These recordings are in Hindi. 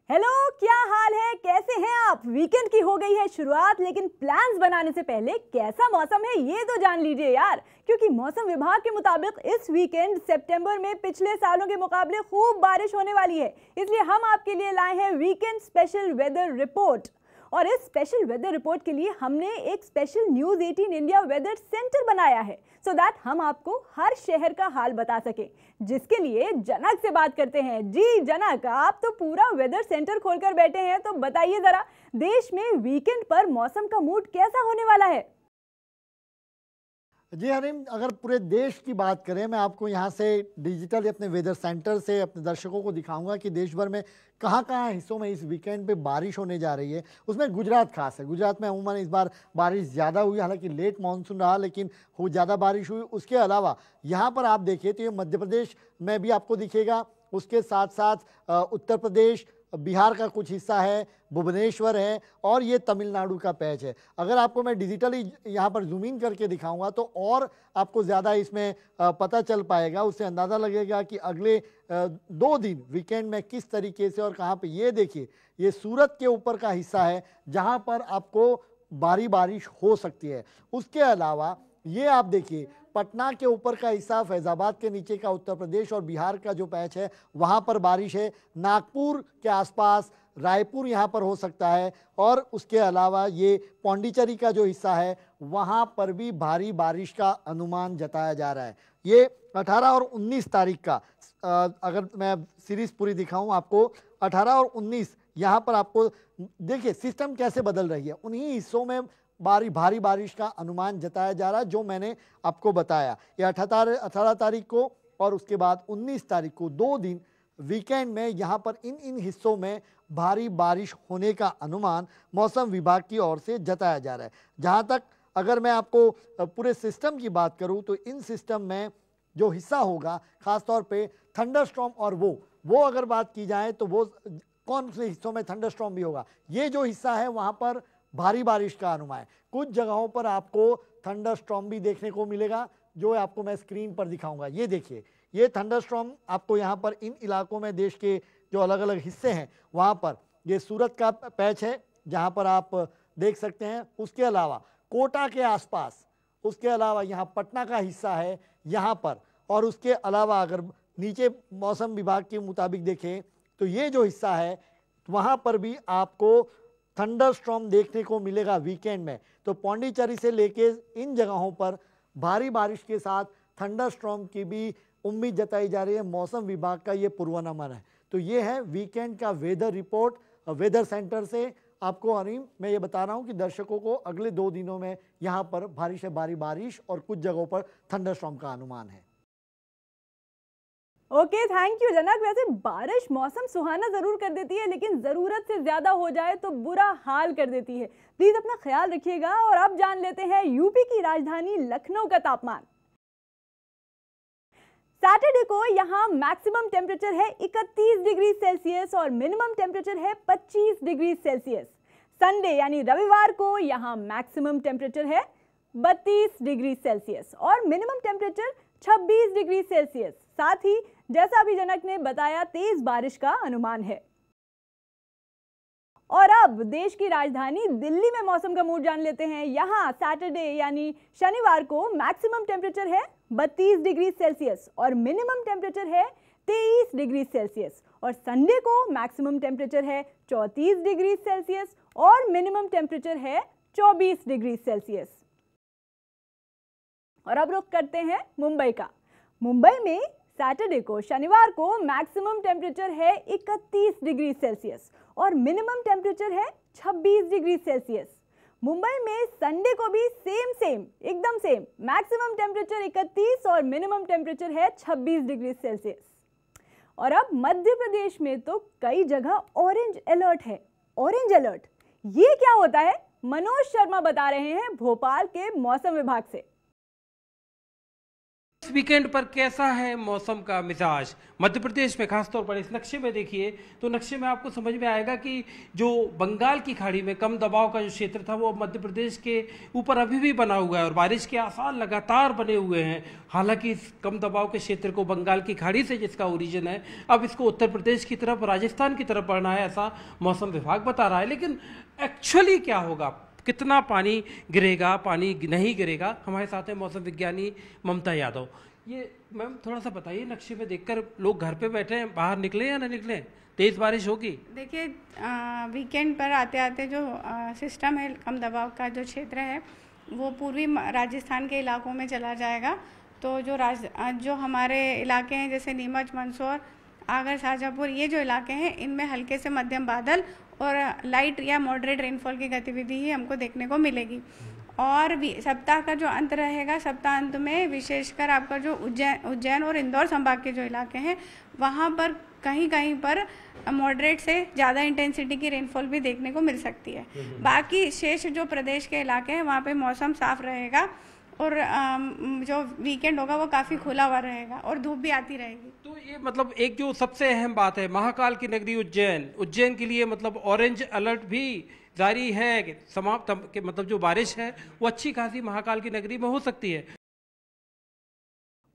हेलो, क्या हाल है? कैसे हैं आप? वीकेंड की हो गई है शुरुआत, लेकिन प्लान्स बनाने से पहले कैसा मौसम है ये तो जान लीजिए यार, क्योंकि मौसम विभाग के मुताबिक इस वीकेंड सितंबर में पिछले सालों के मुकाबले खूब बारिश होने वाली है। इसलिए हम आपके लिए लाए हैं वीकेंड स्पेशल वेदर रिपोर्ट। और इस स्पेशल वेदर रिपोर्ट के लिए हमने एक special news 18 India weather centre बनाया है, सो दैट हम आपको हर शहर का हाल बता सकें। जिसके लिए जनक से बात करते हैं। जी जनक, आप तो पूरा वेदर सेंटर खोलकर बैठे हैं, तो बताइए जरा, देश में वीकेंड पर मौसम का मूड कैसा होने वाला है? जी हरीम, अगर पूरे देश की बात करें, मैं आपको यहाँ से डिजिटल अपने वेदर सेंटर से अपने दर्शकों को दिखाऊंगा कि देश भर में कहाँ हिस्सों में इस वीकेंड पे बारिश होने जा रही है। उसमें गुजरात खास है। गुजरात में अमूमन इस बार बारिश ज़्यादा हुई, हालांकि लेट मानसून रहा लेकिन खूब ज़्यादा बारिश हुई। उसके अलावा यहाँ पर आप देखिए तो ये मध्य प्रदेश में भी आपको दिखेगा, उसके साथ साथ उत्तर प्रदेश, बिहार का कुछ हिस्सा है, भुवनेश्वर है और ये तमिलनाडु का पैच है। अगर आपको मैं डिजिटली यहाँ पर जूम इन करके दिखाऊंगा तो और आपको ज़्यादा इसमें पता चल पाएगा, उससे अंदाज़ा लगेगा कि अगले 2 दिन वीकेंड में किस तरीके से और कहाँ पे। ये देखिए, ये सूरत के ऊपर का हिस्सा है जहाँ पर आपको भारी बारिश हो सकती है। उसके अलावा ये आप देखिए, पटना के ऊपर का हिस्सा, फैजाबाद के नीचे का उत्तर प्रदेश और बिहार का जो पैच है वहाँ पर बारिश है। नागपुर के आसपास, रायपुर यहाँ पर हो सकता है और उसके अलावा ये पौंडीचेरी का जो हिस्सा है वहाँ पर भी भारी बारिश का अनुमान जताया जा रहा है। ये 18 और 19 तारीख का, अगर मैं सीरीज पूरी दिखाऊं आपको, 18 और 19 यहाँ पर आपको देखिए सिस्टम कैसे बदल रही है। उन्हीं हिस्सों में भारी बारिश का अनुमान जताया जा रहा है जो मैंने आपको बताया। ये 18 तारीख को और उसके बाद 19 तारीख को 2 दिन वीकेंड में यहाँ पर इन हिस्सों में भारी बारिश होने का अनुमान मौसम विभाग की ओर से जताया जा रहा है। जहाँ तक अगर मैं आपको पूरे सिस्टम की बात करूँ तो इन सिस्टम में जो हिस्सा होगा खासतौर पे थंडरस्टॉर्म, और वो अगर बात की जाए तो वो कौन से हिस्सों में थंडरस्टॉर्म भी होगा, ये जो हिस्सा है वहाँ पर भारी बारिश का अनुमान है। कुछ जगहों पर आपको थंडरस्टॉर्म भी देखने को मिलेगा जो आपको मैं स्क्रीन पर दिखाऊंगा। ये देखिए, ये थंडरस्टॉर्म आपको यहाँ पर इन इलाकों में, देश के जो अलग अलग हिस्से हैं वहाँ पर, ये सूरत का पैच है जहाँ पर आप देख सकते हैं। उसके अलावा कोटा के आसपास, उसके अलावा यहाँ पटना का हिस्सा है यहाँ पर, और उसके अलावा अगर नीचे मौसम विभाग के मुताबिक देखें तो ये जो हिस्सा है वहाँ पर भी आपको थंडरस्टॉर्म देखने को मिलेगा वीकेंड में। तो पौंडीचेरी से लेके इन जगहों पर भारी बारिश के साथ थंडरस्टॉर्म की भी उम्मीद जताई जा रही है। मौसम विभाग का ये पूर्वानुमान है। तो ये है वीकेंड का वेदर रिपोर्ट वेदर सेंटर से आपको। हरीम, मैं ये बता रहा हूँ कि दर्शकों को अगले 2 दिनों में यहाँ पर भारी से भारी बारिश और कुछ जगहों पर थंडरस्टॉर्म का अनुमान है। ओके, थैंक यू जनक। वैसे बारिश मौसम सुहाना जरूर कर देती है, लेकिन जरूरत से ज्यादा हो जाए तो बुरा हाल कर देती है। प्लीज अपना ख्याल रखिएगा। और अब जान लेते हैं यूपी की राजधानी लखनऊ का तापमान। सैटरडे को यहाँ मैक्सिमम टेम्परेचर है 31 डिग्री सेल्सियस और मिनिमम टेम्परेचर है 25 डिग्री सेल्सियस। संडे यानी रविवार को यहाँ मैक्सिमम टेम्परेचर है 32 डिग्री सेल्सियस और मिनिमम टेम्परेचर 26 डिग्री सेल्सियस। साथ ही जैसा अभी जनक ने बताया, तेज बारिश का अनुमान है। और अब देश की राजधानी दिल्ली में मौसम का मूड जान लेते हैं। यहाँ सैटरडे यानी शनिवार को मैक्सिमम टेम्परेचर है 32 डिग्री सेल्सियस और मिनिमम टेम्परेचर है 23 डिग्री सेल्सियस। और संडे को मैक्सिमम टेम्परेचर है 34 डिग्री सेल्सियस और मिनिमम टेम्परेचर है 24 डिग्री सेल्सियस। और अब रुख करते हैं मुंबई का। मुंबई में सैटरडे को, शनिवार को मैक्सिमम टेम्परेचर है 31 डिग्री सेल्सियस और मिनिमम टेम्परेचर है 26 डिग्री सेल्सियस। मुंबई में संडे को भी सेम एकदम सेम, मैक्सिमम टेम्परेचर 31 और मिनिमम टेम्परेचर है 26 डिग्री सेल्सियस। और अब मध्य प्रदेश में तो कई जगह ऑरेंज अलर्ट है। ऑरेंज अलर्ट ये क्या होता है, मनोज शर्मा बता रहे हैं भोपाल के मौसम विभाग से। इस वीकेंड पर कैसा है मौसम का मिजाज मध्य प्रदेश में? खासतौर पर इस नक्शे में देखिए तो नक्शे में आपको समझ में आएगा कि जो बंगाल की खाड़ी में कम दबाव का जो क्षेत्र था वो मध्य प्रदेश के ऊपर अभी भी बना हुआ है और बारिश के आसार लगातार बने हुए हैं। हालांकि इस कम दबाव के क्षेत्र को बंगाल की खाड़ी से जिसका ओरिजिन है, अब इसको उत्तर प्रदेश की तरफ, राजस्थान की तरफ बढ़ना है, ऐसा मौसम विभाग बता रहा है। लेकिन एक्चुअली क्या होगा, कितना पानी गिरेगा, पानी नहीं गिरेगा? हमारे साथ हैं मौसम विज्ञानी ममता यादव। ये मैम थोड़ा सा बताइए, नक्शे में देखकर लोग घर पे बैठे हैं, बाहर निकले या ना निकले? तेज बारिश होगी? देखिए, वीकेंड पर आते आते जो सिस्टम है, कम दबाव का जो क्षेत्र है वो पूर्वी राजस्थान के इलाकों में चला जाएगा। तो जो हमारे इलाके हैं जैसे नीमच, मंदसौर, आगर, शाजापुर, ये जो इलाके हैं इनमें हल्के से मध्यम बादल और लाइट या मॉडरेट रेनफॉल की गतिविधि ही हमको देखने को मिलेगी। और भी सप्ताह का जो अंत रहेगा, सप्ताह अंत में विशेषकर आपका जो उज्जैन और इंदौर संभाग के जो इलाके हैं वहाँ पर कहीं कहीं पर मॉडरेट से ज़्यादा इंटेंसिटी की रेनफॉल भी देखने को मिल सकती है। बाकी शेष जो प्रदेश के इलाके हैं वहाँ पे मौसम साफ रहेगा और जो वीकेंड होगा वो काफ़ी खुला हुआ रहेगा और धूप भी आती रहेगी। तो ये मतलब एक जो सबसे अहम बात है, महाकाल की नगरी उज्जैन के लिए मतलब ऑरेंज अलर्ट भी जारी है कि समाप्त के मतलब जो बारिश है वो अच्छी खासी महाकाल की नगरी में हो सकती है।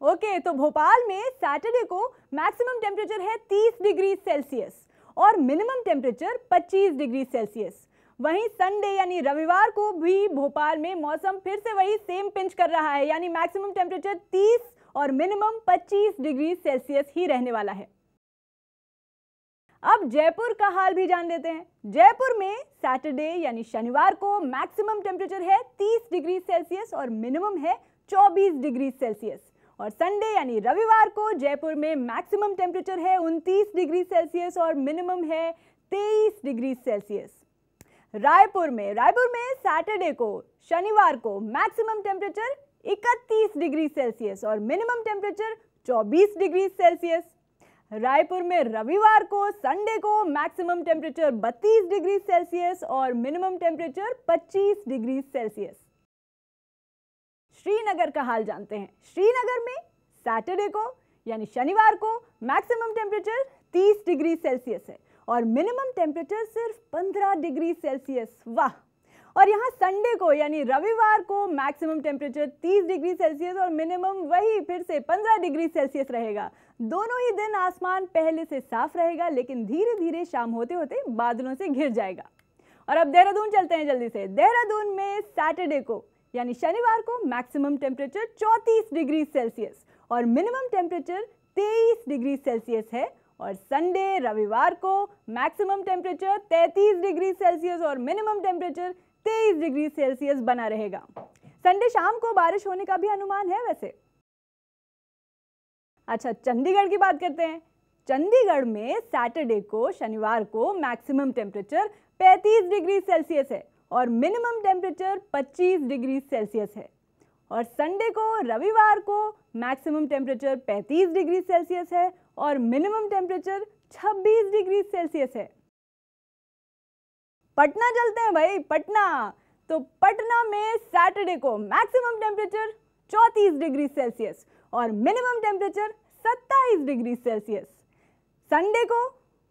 ओके, तो भोपाल में सैटरडे को मैक्सिमम टेम्परेचर है 30 डिग्री सेल्सियस और मिनिमम टेम्परेचर 25 डिग्री सेल्सियस। वहीं संडे यानी रविवार को भी भोपाल में मौसम फिर से वही सेम पिंच कर रहा है, यानी मैक्सिमम टेम्परेचर 30 और मिनिमम 25 डिग्री सेल्सियस ही रहने वाला है। अब जयपुर का हाल भी जान लेते हैं। जयपुर में सैटरडे यानी शनिवार को मैक्सिमम टेम्परेचर है 30 डिग्री सेल्सियस और मिनिमम है 24 डिग्री सेल्सियस। और संडे यानी रविवार को जयपुर में मैक्सिमम टेम्परेचर है 29 डिग्री सेल्सियस और मिनिमम है 23 डिग्री सेल्सियस। रायपुर में सैटरडे को शनिवार को मैक्सिमम टेम्परेचर 31 डिग्री सेल्सियस और minimum temperature 24 degree Celsius. Raipur में रविवार को संडे को मैक्सिमम टेम्परेचर 32 डिग्री सेल्सियस और minimum temperature 25 degree Celsius. Srinagar का हाल जानते हैं। श्रीनगर में सैटरडे को यानी शनिवार को मैक्सिमम टेम्परेचर 30 डिग्री सेल्सियस है और मिनिमम टेम्परेचर सिर्फ 15 डिग्री सेल्सियस। वाह! और यहाँ संडे को यानी रविवार को मैक्सिमम टेम्परेचर 30 डिग्री सेल्सियस और मिनिमम वही फिर से 15 डिग्री सेल्सियस रहेगा। दोनों ही दिन आसमान पहले से साफ रहेगा, लेकिन धीरे धीरे शाम होते होते बादलों से घिर जाएगा। और अब देहरादून चलते हैं जल्दी से। देहरादून में सैटरडे को यानी शनिवार को मैक्सिमम टेम्परेचर 34 डिग्री सेल्सियस और मिनिमम टेम्परेचर 23 डिग्री सेल्सियस है। और संडे रविवार को मैक्सिमम टेम्परेचर 33 डिग्री सेल्सियस और मिनिमम टेम्परेचर 23 डिग्री सेल्सियस बना रहेगा। संडे शाम को बारिश होने का भी अनुमान है वैसे। अच्छा, चंडीगढ़ की बात करते हैं। चंडीगढ़ में सैटरडे को शनिवार को मैक्सिमम टेम्परेचर 35 डिग्री सेल्सियस है और मिनिमम टेम्परेचर 25 डिग्री सेल्सियस है। और संडे को रविवार को मैक्सिमम टेम्परेचर 35 डिग्री सेल्सियस है और मिनिमम टेम्परेचर 26 डिग्री सेल्सियस है। पटना चलते हैं भाई, पटना। तो पटना में सैटरडे को मैक्सिमम टेम्परेचर 34 डिग्री सेल्सियस और minimum temperature 27 degree Celsius. Sunday को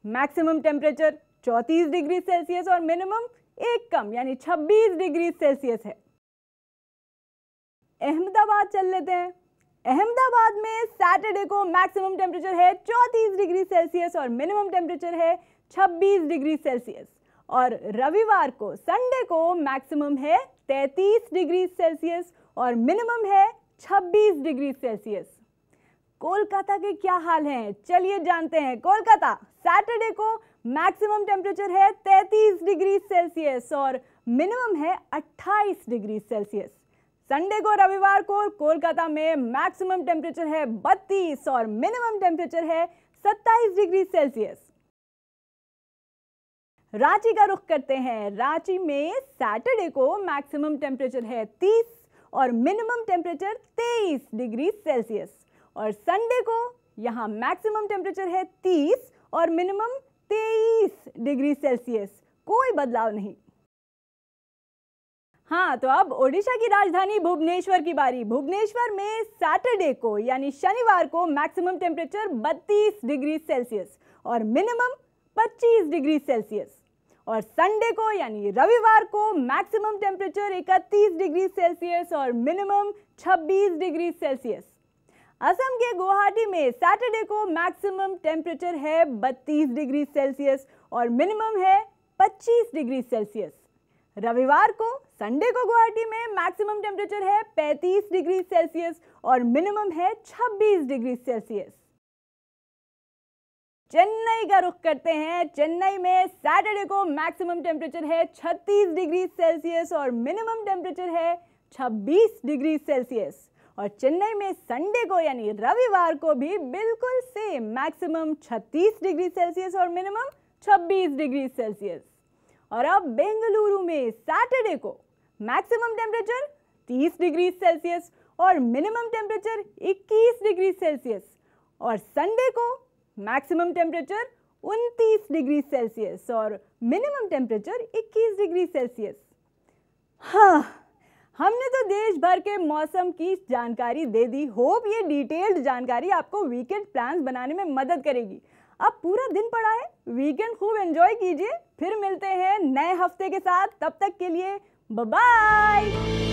मैक्सिमम टेम्परेचर 34 डिग्री सेल्सियस और मिनिमम एक कम यानी 26 डिग्री सेल्सियस है। अहमदाबाद चल लेते हैं। अहमदाबाद में सैटरडे को मैक्सिमम टेम्परेचर है 34 डिग्री सेल्सियस और मिनिमम टेम्परेचर है 26 डिग्री सेल्सियस। और रविवार को संडे को मैक्सिमम है 33 डिग्री सेल्सियस और मिनिमम है 26 डिग्री सेल्सियस। कोलकाता के क्या हाल हैं, चलिए जानते हैं। कोलकाता सैटरडे को मैक्सिमम टेम्परेचर है 33 डिग्री सेल्सियस और मिनिमम है 28 डिग्री सेल्सियस। संडे को रविवार को कोलकाता में मैक्सिमम टेम्परेचर है 32 और मिनिमम टेम्परेचर है 27 डिग्री सेल्सियस। रांची का रुख करते हैं। रांची में सैटरडे को मैक्सिमम टेम्परेचर है 30 और मिनिमम टेम्परेचर 23 डिग्री सेल्सियस। और संडे को यहाँ मैक्सिमम टेम्परेचर है 30 और मिनिमम 23 डिग्री सेल्सियस। कोई बदलाव नहीं। हाँ, तो अब ओडिशा की राजधानी भुवनेश्वर की बारी। भुवनेश्वर में सैटरडे को यानी शनिवार को मैक्सिमम टेम्परेचर 32 डिग्री सेल्सियस और मिनिमम 25 डिग्री सेल्सियस, और संडे को यानी रविवार को मैक्सिमम टेम्परेचर 31 डिग्री सेल्सियस और मिनिमम 26 डिग्री सेल्सियस। असम के गुवाहाटी में सैटरडे को मैक्सिमम टेम्परेचर है 32 डिग्री सेल्सियस और मिनिमम है 25 डिग्री सेल्सियस। रविवार को संडे को गुवाहाटी में मैक्सिमम टेम्परेचर है 35 डिग्री सेल्सियस और मिनिमम है 26 डिग्री सेल्सियस। चेन्नई का रुख करते हैं। चेन्नई में सैटरडे को मैक्सिमम टेम्परेचर है 36 डिग्री सेल्सियस और मिनिमम टेम्परेचर है 26 डिग्री सेल्सियस। और चेन्नई में संडे को यानी रविवार को भी बिल्कुल सेम, मैक्सिमम 36 डिग्री सेल्सियस और मिनिमम 26 डिग्री सेल्सियस। और अब बेंगलुरु में सैटरडे को मैक्सिमम टेम्परेचर 30 डिग्री सेल्सियस और मिनिमम टेम्परेचर 21 डिग्री सेल्सियस, और संडे को मैक्सिमम टेम्परेचर 29 डिग्री सेल्सियस और मिनिमम टेम्परेचर 21 डिग्री सेल्सियस। हाँ, हमने तो देश भर के मौसम की जानकारी दे दी। होप ये डिटेल्ड जानकारी आपको वीकेंड प्लान्स बनाने में मदद करेगी। अब पूरा दिन पड़ा है, वीकेंड खूब एंजॉय कीजिए। फिर मिलते हैं नए हफ्ते के साथ, तब तक के लिए बाय बाय।